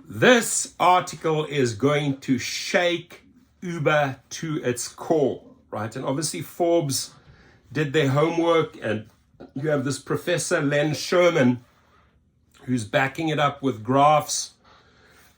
This article is going to shake Uber to its core, right? And obviously Forbes did their homework, and you have this Professor Len Sherman who's backing it up with graphs,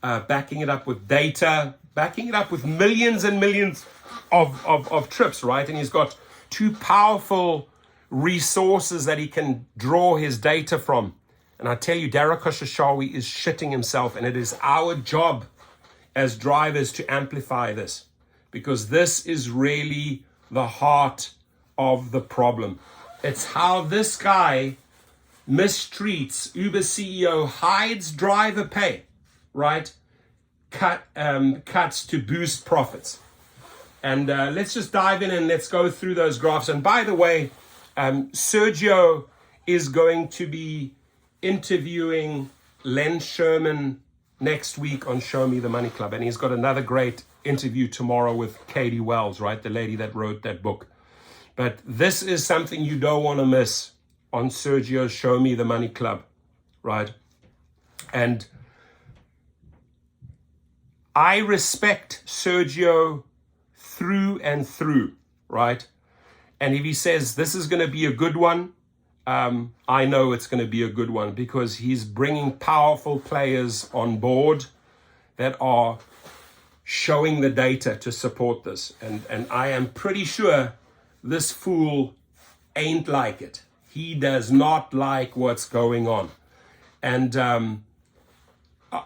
backing it up with data, backing it up with millions and millions of trips, right? And he's got two powerful resources that he can draw his data from. And I tell you, Dara Khosrowshahi is shitting himself, and it is our job as drivers to amplify this, because this is really the heart of the problem. It's how this guy mistreats Uber CEO, hides driver pay, right? Cuts to boost profits. And let's just dive in and let's go through those graphs. And by the way, Sergio is going to be interviewing Len Sherman next week on Show Me the Money Club. And he's got another great interview tomorrow with Katie Wells, right? The lady that wrote that book. But this is something you don't want to miss on Sergio's Show Me the Money Club, right? And I respect Sergio through and through, right? And if he says this is going to be a good one, I know it's going to be a good one, because he's bringing powerful players on board that are showing the data to support this. And I am pretty sure this fool ain't like it. He does not like what's going on. And I'll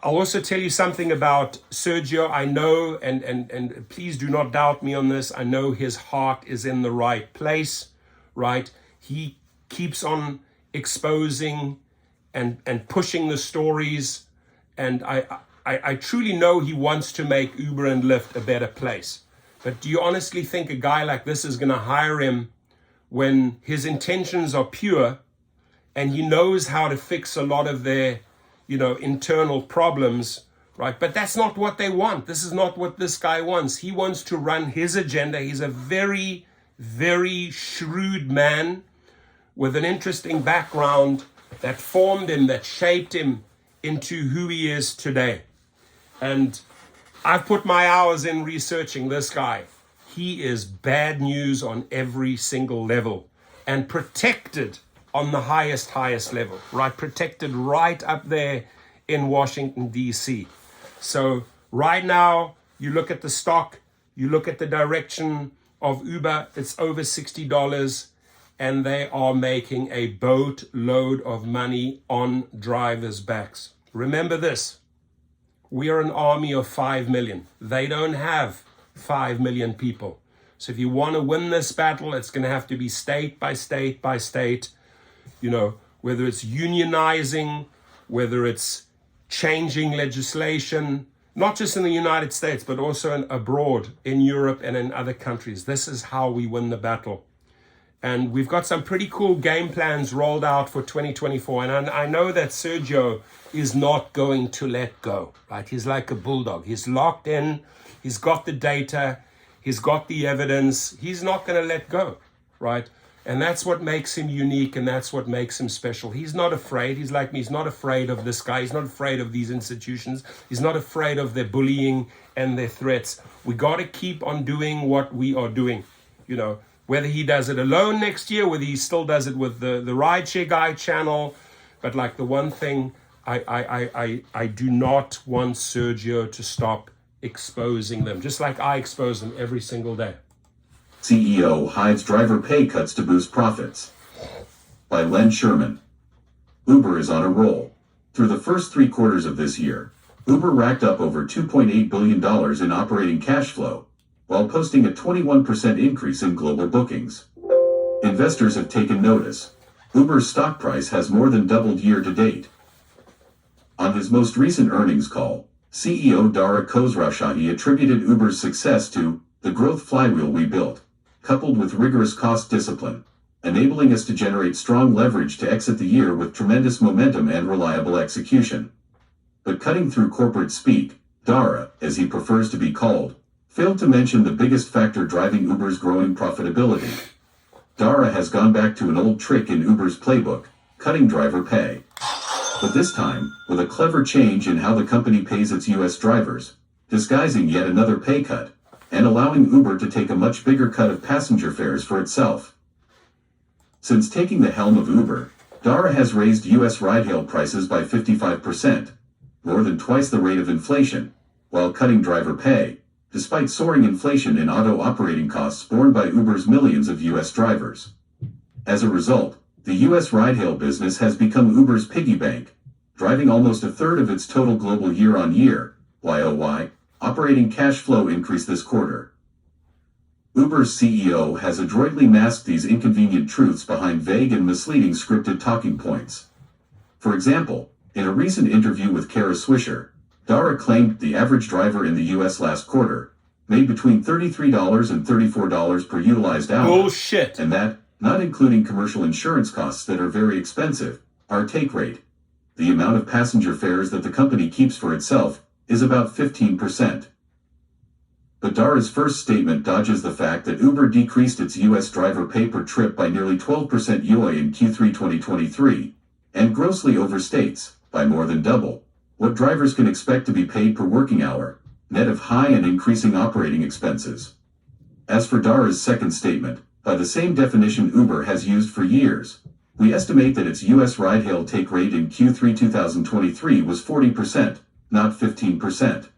also tell you something about Sergio. I know, and please do not doubt me on this, I know his heart is in the right place, right? He keeps on exposing and pushing the stories. And I truly know he wants to make Uber and Lyft a better place. But do you honestly think a guy like this is going to hire him when his intentions are pure and he knows how to fix a lot of their, internal problems, right? But that's not what they want. This is not what this guy wants. He wants to run his agenda. He's a very, very shrewd man with an interesting background that formed him, that shaped him into who he is today. And I've put my hours in researching this guy. He is bad news on every single level, and protected on the highest level, right? Protected right up there in Washington, D.C. So right now, you look at the stock, you look at the direction of Uber, it's over $60, and they are making a boatload of money on drivers' backs. Remember this, we are an army of 5 million. They don't have 5 million people. So if you want to win this battle, it's going to have to be state by state by state, whether it's unionizing, whether it's changing legislation, not just in the United States, but also abroad, in Europe and in other countries. This is how we win the battle. And we've got some pretty cool game plans rolled out for 2024. And I know that Sergio is not going to let go, right? He's like a bulldog. He's locked in. He's got the data. He's got the evidence. He's not going to let go, right? And that's what makes him unique, and that's what makes him special. He's not afraid. He's like me. He's not afraid of this guy. He's not afraid of these institutions. He's not afraid of their bullying and their threats. We got to keep on doing what we are doing, whether he does it alone next year, whether he still does it with the Rideshare Guy channel. But like the one thing, I do not want Sergio to stop exposing them, just like I expose them every single day. CEO hides driver pay cuts to boost profits. By Len Sherman. Uber is on a roll. Through the first 3 quarters of this year, Uber racked up over $2.8 billion in operating cash flow, while posting a 21% increase in global bookings. Investors have taken notice. Uber's stock price has more than doubled year to date. On his most recent earnings call, CEO Dara Khosrowshahi attributed Uber's success to the growth flywheel we built, coupled with rigorous cost discipline, enabling us to generate strong leverage to exit the year with tremendous momentum and reliable execution. But cutting through corporate speak, Dara, as he prefers to be called, failed to mention the biggest factor driving Uber's growing profitability. Dara has gone back to an old trick in Uber's playbook, cutting driver pay. but this time, with a clever change in how the company pays its US drivers, disguising yet another pay cut, and allowing Uber to take a much bigger cut of passenger fares for itself. Since taking the helm of Uber, Dara has raised US ride-hail prices by 55%, more than twice the rate of inflation, while cutting driver pay, despite soaring inflation in auto operating costs borne by Uber's millions of US drivers. As a result, the US ride-hail business has become Uber's piggy bank, driving almost a third of its total global year-on-year, YOY, operating cash flow increase this quarter. Uber's CEO has adroitly masked these inconvenient truths behind vague and misleading scripted talking points. For example, in a recent interview with Kara Swisher, Dara claimed the average driver in the US last quarter made between $33 and $34 per utilized hour. Bullshit. And that, not including commercial insurance costs that are very expensive, our take rate, the amount of passenger fares that the company keeps for itself, is about 15%. But Dara's first statement dodges the fact that Uber decreased its US driver pay per trip by nearly 12% YOY in Q3 2023, and grossly overstates, by more than double, what drivers can expect to be paid per working hour, net of high and increasing operating expenses. As for Dara's second statement, by the same definition Uber has used for years, we estimate that its US ride-hail take rate in Q3 2023 was 40%, not 15%.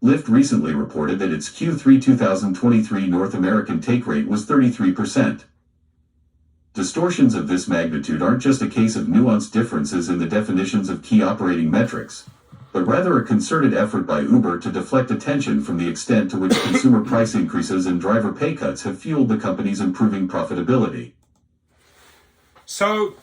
Lyft recently reported that its Q3 2023 North American take rate was 33%. Distortions of this magnitude aren't just a case of nuanced differences in the definitions of key operating metrics, but rather a concerted effort by Uber to deflect attention from the extent to which consumer price increases and driver pay cuts have fueled the company's improving profitability. So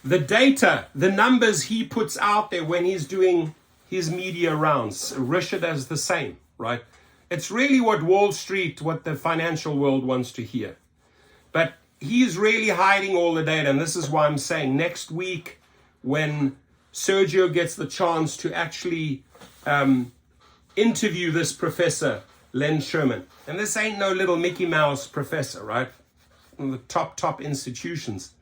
the data, the numbers he puts out there when he's doing his media rounds, Richard does the same, right? It's really what Wall Street, what the financial world wants to hear. But he's really hiding all the data, and this is why I'm saying next week when Sergio gets the chance to actually interview this professor, Len Sherman, and this ain't no little Mickey Mouse professor, right? One of the top institutions.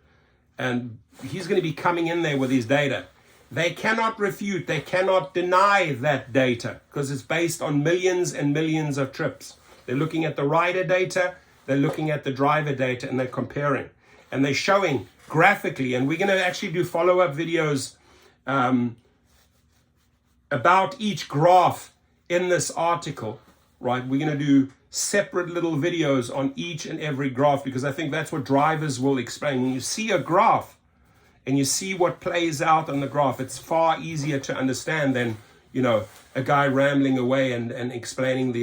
And he's going to be coming in there with his data. They cannot refute, they cannot deny that data because it's based on millions and millions of trips. They're looking at the rider data, they're looking at the driver data, and they're comparing. And they're showing graphically, and we're going to actually do follow-up videos about each graph in this article, right? We're going to do separate little videos on each and every graph because I think that's what drivers will explain. When you see a graph and you see what plays out on the graph, it's far easier to understand than, you know, a guy rambling away and explaining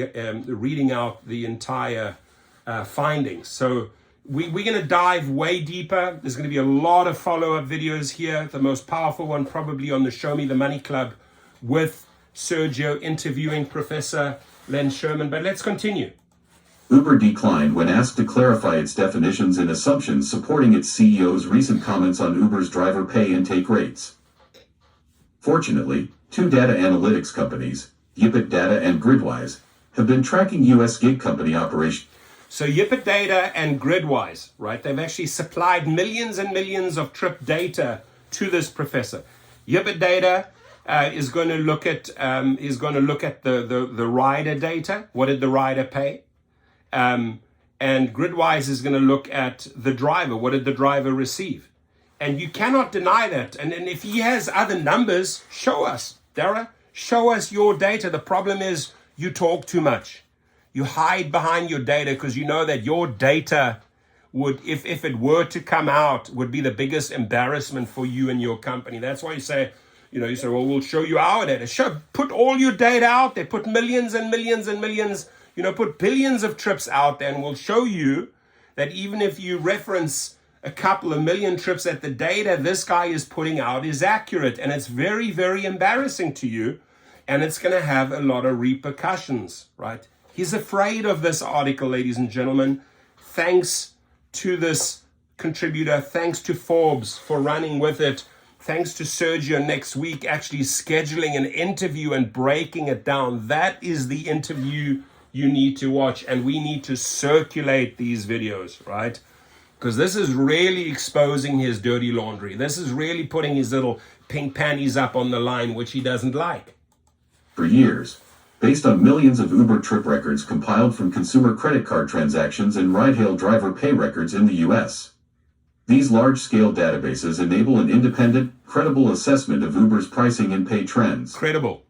reading out the entire findings. So we're going to dive way deeper. There's going to be a lot of follow-up videos here. The most powerful one probably on the Show Me the Money Club with Sergio interviewing Professor Len Sherman. But let's continue. Uber declined when asked to clarify its definitions and assumptions supporting its CEO's recent comments on Uber's driver pay and take rates. Fortunately, two data analytics companies, Yipit Data and Gridwise, have been tracking U.S. gig company operations. So Yipit Data and Gridwise, right? They've actually supplied millions and millions of trip data to this professor. Yipit Data is going to look at the rider data. What did the rider pay? And Gridwise is going to look at the driver. What did the driver receive? And you cannot deny that. And if he has other numbers, show us, Dara. Show us your data. The problem is you talk too much. You hide behind your data because you know that your data would, if it were to come out, would be the biggest embarrassment for you and your company. That's why you say, well, we'll show you our data. Put all your data out there. Put millions and millions and millions, put billions of trips out there, and we'll show you that even if you reference a couple of million trips, that the data this guy is putting out is accurate. And it's very, very embarrassing to you. And it's going to have a lot of repercussions, right? He's afraid of this article, ladies and gentlemen. Thanks to this contributor. Thanks to Forbes for running with it. Thanks to Sergio next week actually scheduling an interview and breaking it down. That is the interview you need to watch. And we need to circulate these videos, right? Because this is really exposing his dirty laundry. This is really putting his little pink panties up on the line, which he doesn't like. For years, based on millions of Uber trip records compiled from consumer credit card transactions and ride-hail driver pay records in the US. These large-scale databases enable an independent, credible assessment of Uber's pricing and pay trends. Credible.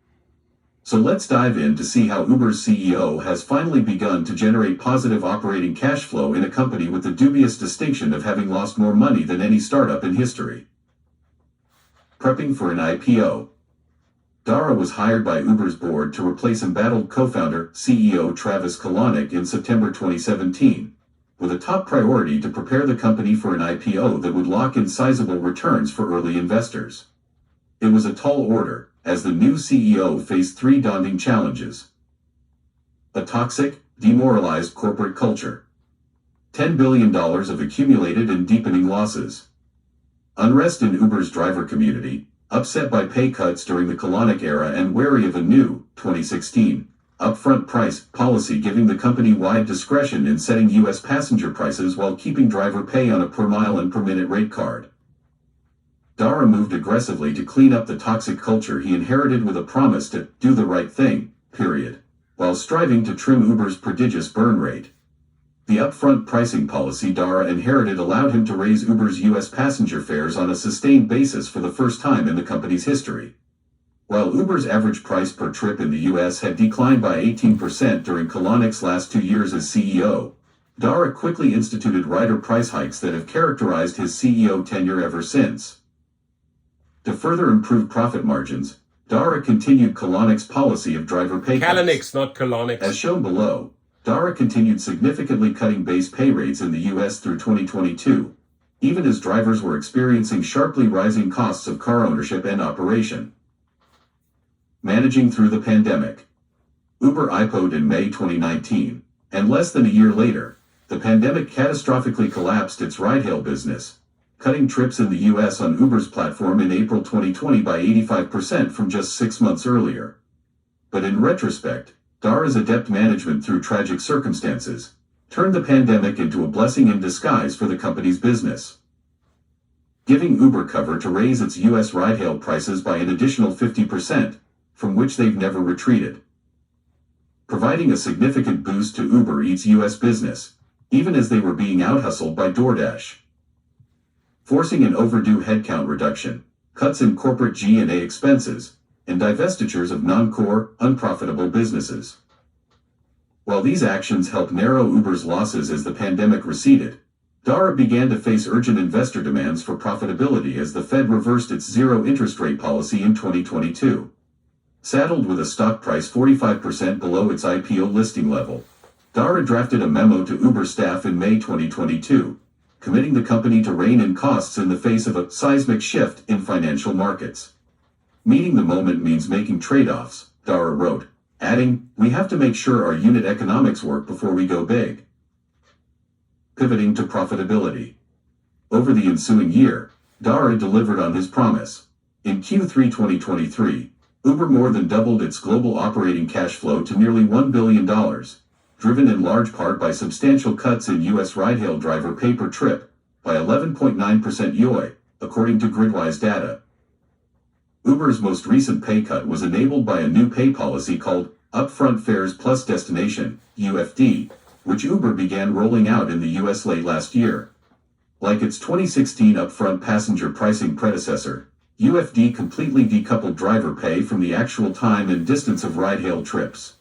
So let's dive in to see how Uber's CEO has finally begun to generate positive operating cash flow in a company with the dubious distinction of having lost more money than any startup in history. Prepping for an IPO. Dara was hired by Uber's board to replace embattled co-founder, CEO Travis Kalanick in September 2017, with a top priority to prepare the company for an IPO that would lock in sizable returns for early investors. It was a tall order, as the new CEO faced three daunting challenges. A toxic, demoralized corporate culture. $10 billion of accumulated and deepening losses. Unrest in Uber's driver community, upset by pay cuts during the Kalanick era and wary of a new, 2016, upfront price policy giving the company wide discretion in setting U.S. passenger prices while keeping driver pay on a per mile and per minute rate card. Dara moved aggressively to clean up the toxic culture he inherited with a promise to do the right thing, period, while striving to trim Uber's prodigious burn rate. The upfront pricing policy Dara inherited allowed him to raise Uber's U.S. passenger fares on a sustained basis for the first time in the company's history. While Uber's average price per trip in the U.S. had declined by 18% during Kalanick's last 2 years as CEO, Dara quickly instituted rider price hikes that have characterized his CEO tenure ever since. To further improve profit margins, Dara continued Kalanick's policy of driver pay cuts. Kalanick's, not Kalanick's. As shown below, Dara continued significantly cutting base pay rates in the U.S. through 2022, even as drivers were experiencing sharply rising costs of car ownership and operation. Managing through the pandemic. Uber IPO'd in May 2019, and less than a year later, the pandemic catastrophically collapsed its ride-hail business, cutting trips in the U.S. on Uber's platform in April 2020 by 85% from just 6 months earlier. But in retrospect, Dara's adept management through tragic circumstances turned the pandemic into a blessing in disguise for the company's business, giving Uber cover to raise its U.S. ride-hail prices by an additional 50%, from which they've never retreated, providing a significant boost to Uber Eats' U.S. business, even as they were being out-hustled by DoorDash, forcing an overdue headcount reduction, cuts in corporate G&A expenses, and divestitures of non-core, unprofitable businesses. While these actions helped narrow Uber's losses as the pandemic receded, Dara began to face urgent investor demands for profitability as the Fed reversed its zero interest rate policy in 2022. Saddled with a stock price 45% below its IPO listing level, Dara drafted a memo to Uber staff in May 2022, committing the company to rein in costs in the face of a seismic shift in financial markets. Meeting the moment means making trade-offs, Dara wrote, adding, "We have to make sure our unit economics work before we go big." Pivoting to profitability. Over the ensuing year, Dara delivered on his promise. In Q3 2023, Uber more than doubled its global operating cash flow to nearly $1 billion, driven in large part by substantial cuts in U.S. ride-hail driver pay per trip, by 11.9% YoY, according to Gridwise data. Uber's most recent pay cut was enabled by a new pay policy called Upfront Fares Plus Destination, UFD, which Uber began rolling out in the U.S. late last year. Like its 2016 upfront passenger pricing predecessor, UFD completely decoupled driver pay from the actual time and distance of ride-hail trips.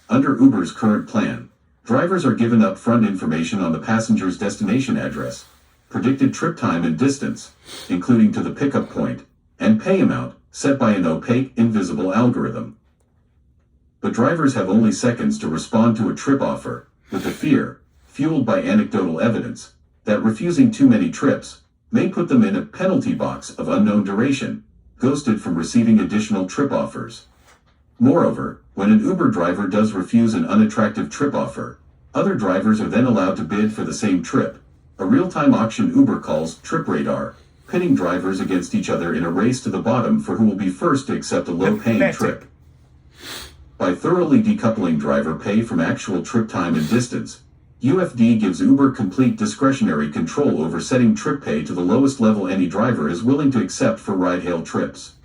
Under Uber's current plan, drivers are given upfront information on the passenger's destination address, predicted trip time and distance, including to the pickup point, and pay amount, set by an opaque, invisible algorithm. But drivers have only seconds to respond to a trip offer, with the fear, fueled by anecdotal evidence, that refusing too many trips may put them in a penalty box of unknown duration, ghosted from receiving additional trip offers. Moreover, when an Uber driver does refuse an unattractive trip offer, other drivers are then allowed to bid for the same trip, a real-time auction Uber calls Trip Radar, pitting drivers against each other in a race to the bottom for who will be first to accept a low-paying trip. By thoroughly decoupling driver pay from actual trip time and distance, UFD gives Uber complete discretionary control over setting trip pay to the lowest level any driver is willing to accept for ride-hail trips.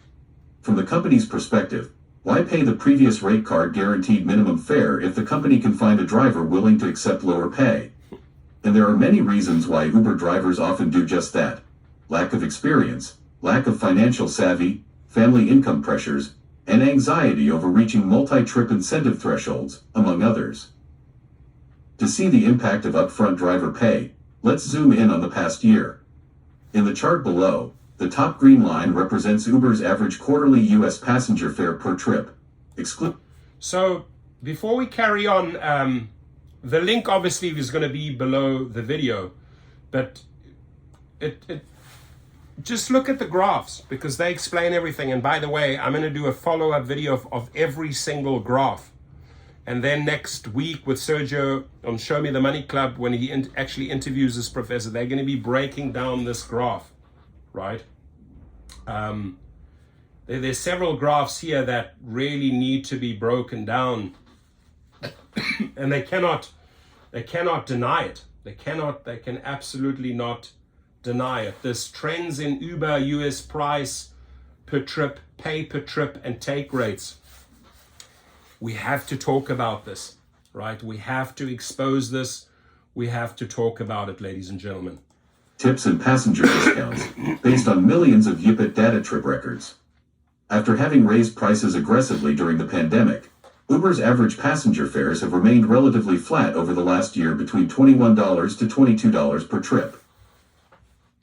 From the company's perspective, why pay the previous rate card guaranteed minimum fare if the company can find a driver willing to accept lower pay? And there are many reasons why Uber drivers often do just that. Lack of experience, lack of financial savvy, family income pressures, and anxiety over reaching multi-trip incentive thresholds, among others. To see the impact of upfront driver pay, let's zoom in on the past year. In the chart below, the top green line represents Uber's average quarterly US passenger fare per trip. So, before we carry on, the link obviously is going to be below the video, but just look at the graphs because they explain everything. And by the way, I'm going to do a follow-up video of every single graph. And then next week with Sergio on Show Me the Money Club, when he actually interviews this professor, they're going to be breaking down this graph, right? There's several graphs here that really need to be broken down, and they cannot deny it. They can absolutely not deny it. This trends in Uber US price per trip, pay per trip, and take rates. We have to talk about this, right? We have to expose this. We have to talk about it, ladies and gentlemen. Tips and passenger discounts based on millions of UPIT data trip records. After having raised prices aggressively during the pandemic, Uber's average passenger fares have remained relatively flat over the last year between $21 to $22 per trip.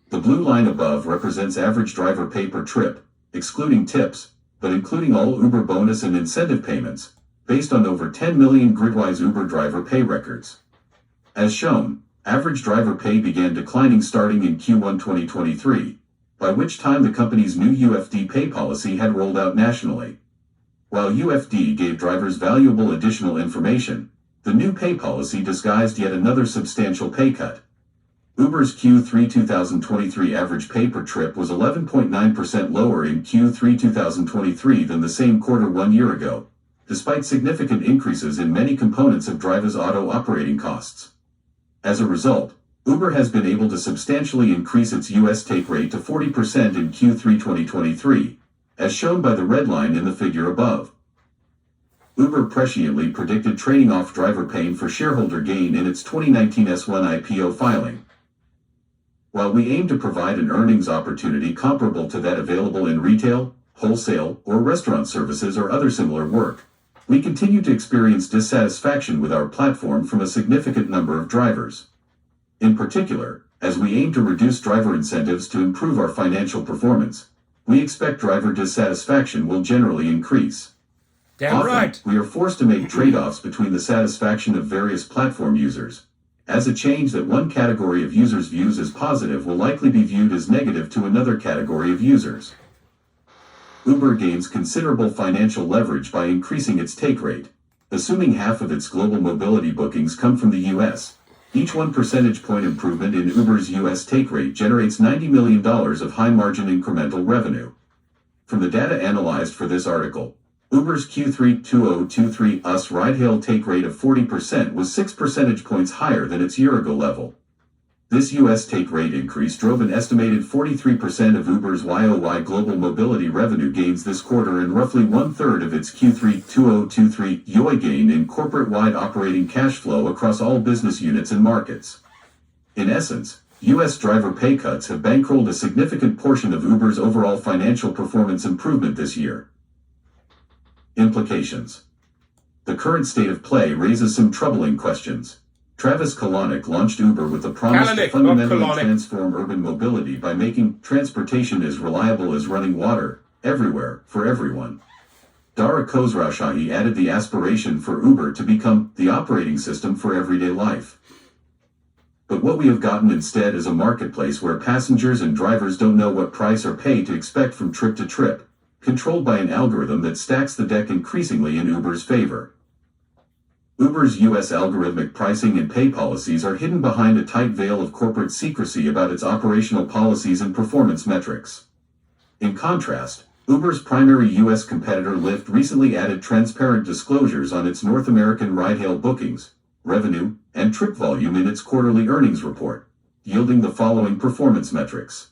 The blue line above represents average driver pay per trip, excluding tips, but including all Uber bonus and incentive payments, based on over 10 million gridwise Uber driver pay records. As shown, average driver pay began declining starting in Q1 2023, by which time the company's new UFD pay policy had rolled out nationally. While UFD gave drivers valuable additional information, the new pay policy disguised yet another substantial pay cut. Uber's Q3 2023 average pay per trip was 11.9% lower in Q3 2023 than the same quarter 1 year ago, despite significant increases in many components of drivers' auto operating costs. As a result, Uber has been able to substantially increase its US take rate to 40% in Q3 2023, as shown by the red line in the figure above. Uber presciently predicted trading off driver pay for shareholder gain in its 2019 S1 IPO filing. While we aim to provide an earnings opportunity comparable to that available in retail, wholesale, or restaurant services or other similar work, we continue to experience dissatisfaction with our platform from a significant number of drivers. In particular, as we aim to reduce driver incentives to improve our financial performance, we expect driver dissatisfaction will generally increase. Damn Often, right. we are forced to make trade-offs between the satisfaction of various platform users, as a change that one category of users views as positive will likely be viewed as negative to another category of users. Uber gains considerable financial leverage by increasing its take rate. Assuming half of its global mobility bookings come from the US, each 1 percentage point improvement in Uber's US take rate generates $90 million of high-margin incremental revenue. From the data analyzed for this article, Uber's Q3 2023 US ride-hail take rate of 40% was 6 percentage points higher than its year-ago level. This US take rate increase drove an estimated 43% of Uber's YOY global mobility revenue gains this quarter and roughly 1/3 of its Q3 2023 YOY gain in corporate-wide operating cash flow across all business units and markets. In essence, US driver pay cuts have bankrolled a significant portion of Uber's overall financial performance improvement this year. Implications. The current state of play raises some troubling questions. Travis Kalanick launched Uber with the promise to fundamentally transform urban mobility by making transportation as reliable as running water, everywhere, for everyone. Dara Khosrowshahi added the aspiration for Uber to become the operating system for everyday life. But what we have gotten instead is a marketplace where passengers and drivers don't know what price or pay to expect from trip to trip, controlled by an algorithm that stacks the deck increasingly in Uber's favor. Uber's US algorithmic pricing and pay policies are hidden behind a tight veil of corporate secrecy about its operational policies and performance metrics. In contrast, Uber's primary US competitor Lyft recently added transparent disclosures on its North American ride-hail bookings, revenue, and trip volume in its quarterly earnings report, yielding the following performance metrics.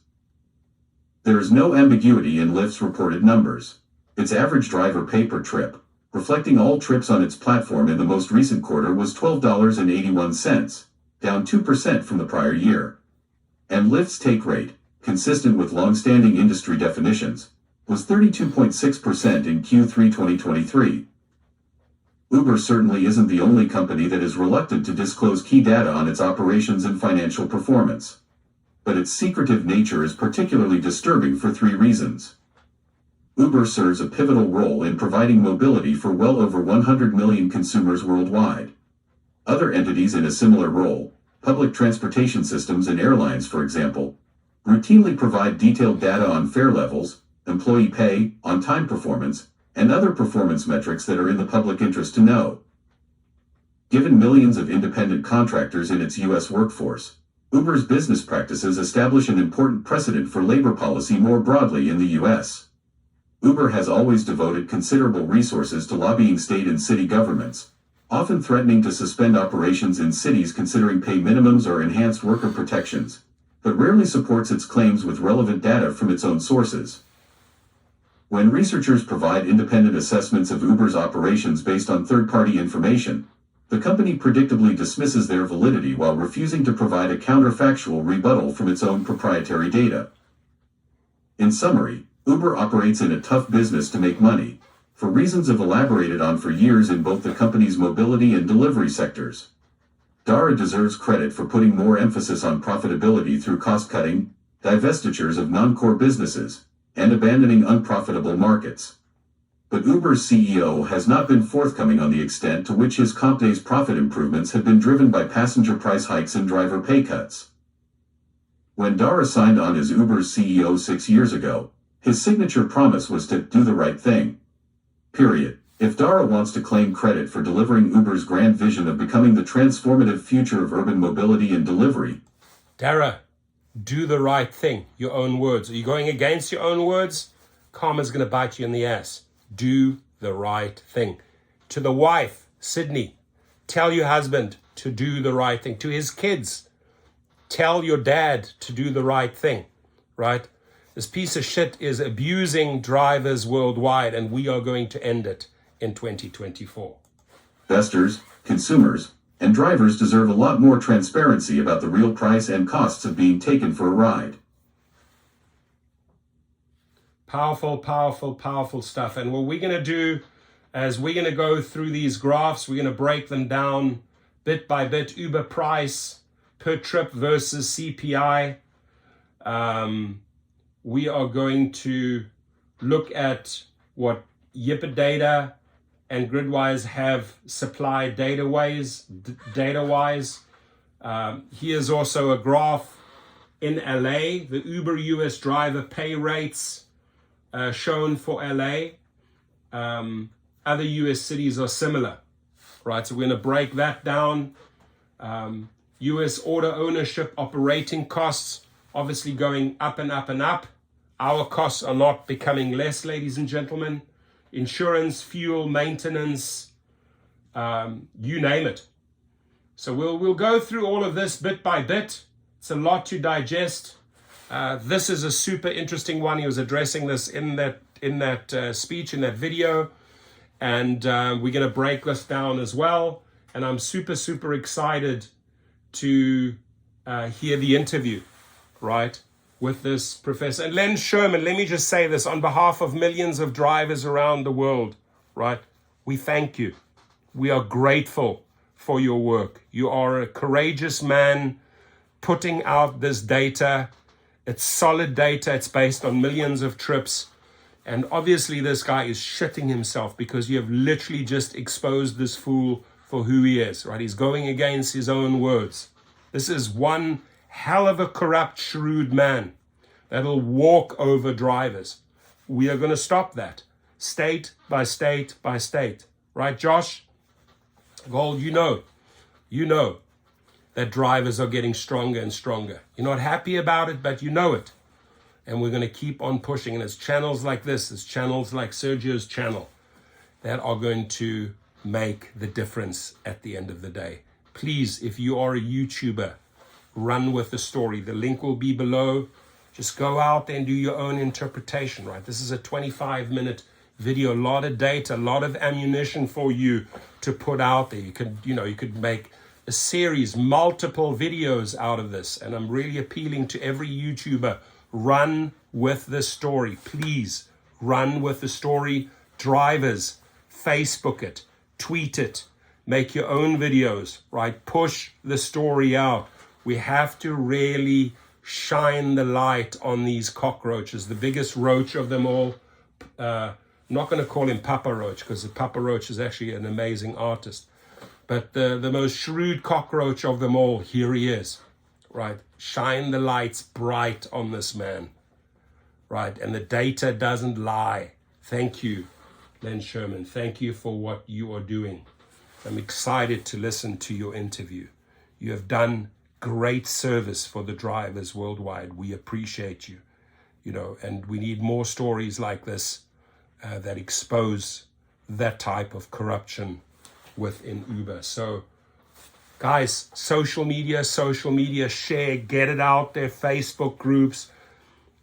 There is no ambiguity in Lyft's reported numbers. Its average driver pay per trip, reflecting all trips on its platform in the most recent quarter, was $12.81, down 2% from the prior year. And Lyft's take rate, consistent with long-standing industry definitions, was 32.6% in Q3 2023. Uber certainly isn't the only company that is reluctant to disclose key data on its operations and financial performance. But its secretive nature is particularly disturbing for three reasons. Uber serves a pivotal role in providing mobility for well over 100 million consumers worldwide. Other entities in a similar role, public transportation systems and airlines for example, routinely provide detailed data on fare levels, employee pay, on-time performance, and other performance metrics that are in the public interest to know. Given millions of independent contractors in its U.S. workforce, Uber's business practices establish an important precedent for labor policy more broadly in the U.S. Uber has always devoted considerable resources to lobbying state and city governments, often threatening to suspend operations in cities considering pay minimums or enhanced worker protections, but rarely supports its claims with relevant data from its own sources. When researchers provide independent assessments of Uber's operations based on third-party information, the company predictably dismisses their validity while refusing to provide a counterfactual rebuttal from its own proprietary data. In summary, Uber operates in a tough business to make money, for reasons I've elaborated on for years in both the company's mobility and delivery sectors. Dara deserves credit for putting more emphasis on profitability through cost-cutting, divestitures of non-core businesses, and abandoning unprofitable markets. But Uber's CEO has not been forthcoming on the extent to which his comp days profit improvements have been driven by passenger price hikes and driver pay cuts. When Dara signed on as Uber's CEO 6 years ago, his signature promise was to do the right thing. Period. If Dara wants to claim credit for delivering Uber's grand vision of becoming the transformative future of urban mobility and delivery, Dara, do the right thing. Your own words. Are you going against your own words? Karma's going to bite you in the ass. Do the right thing. To the wife, Sydney, tell your husband to do the right thing. To his kids, tell your dad to do the right thing, right? This piece of shit is abusing drivers worldwide, and we are going to end it in 2024. investors, consumers, and drivers deserve a lot more transparency about the real price and costs of being taken for a ride. Powerful, powerful, powerful stuff. And what we're going to do is we're going to go through these graphs. We're going to break them down bit by bit. Uber price per trip versus CPI. We are going to look at what Data and Gridwise have supplied data-wise. Here's also a graph in LA, the Uber US driver pay rates shown for LA. Other US cities are similar, right? So we're going to break that down. US auto ownership operating costs obviously going up and up and up. Our costs are not becoming less, ladies and gentlemen. Insurance, fuel, maintenance, you name it. So we'll go through all of this bit by bit. It's a lot to digest. This is a super interesting one. He was addressing this in that speech, in that video. And we're going to break this down as well. And I'm super, super excited to hear the interview, right, with this professor. And Len Sherman, let me just say this on behalf of millions of drivers around the world, right? We thank you. We are grateful for your work. You are a courageous man putting out this data. It's solid data. It's based on millions of trips. And obviously this guy is shitting himself because you have literally just exposed this fool for who he is, right? He's going against his own words. This is one hell of a corrupt, shrewd man that'll walk over drivers. We are going to stop that. State by state by state. Right, Josh? Gold, you know that drivers are getting stronger and stronger. You're not happy about it, but you know it. And we're going to keep on pushing. And it's channels like this, it's channels like Sergio's channel that are going to make the difference at the end of the day. please, if you are a YouTuber, run with the story. The link will be below. Just go out there and do your own interpretation, right? This is a 25-minute video, a lot of data, a lot of ammunition for you to put out there. You could make a series, multiple videos out of this. And I'm really appealing to every YouTuber, run with the story. Please run with the story. Drivers, Facebook it, tweet it, make your own videos, right? Push the story out. We have to really shine the light on these cockroaches, the biggest roach of them all. I'm not going to call him Papa Roach, because the Papa Roach is actually an amazing artist. But the most shrewd cockroach of them all, here he is, right? Shine the lights bright on this man, right? And the data doesn't lie. Thank you, Len Sherman. Thank you for what you are doing. I'm excited to listen to your interview. You have done great service for the drivers worldwide. We appreciate you, and we need more stories like this that expose that type of corruption within Uber. So guys, social media, share, get it out there, Facebook groups,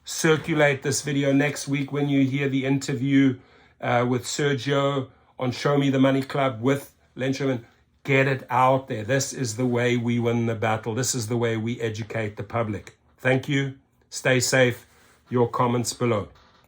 circulate this video. Next week when you hear the interview with Sergio on Show Me the Money Club with Len Sherman, get it out there. This is the way we win the battle. This is the way we educate the public. Thank you. Stay safe. Your comments below.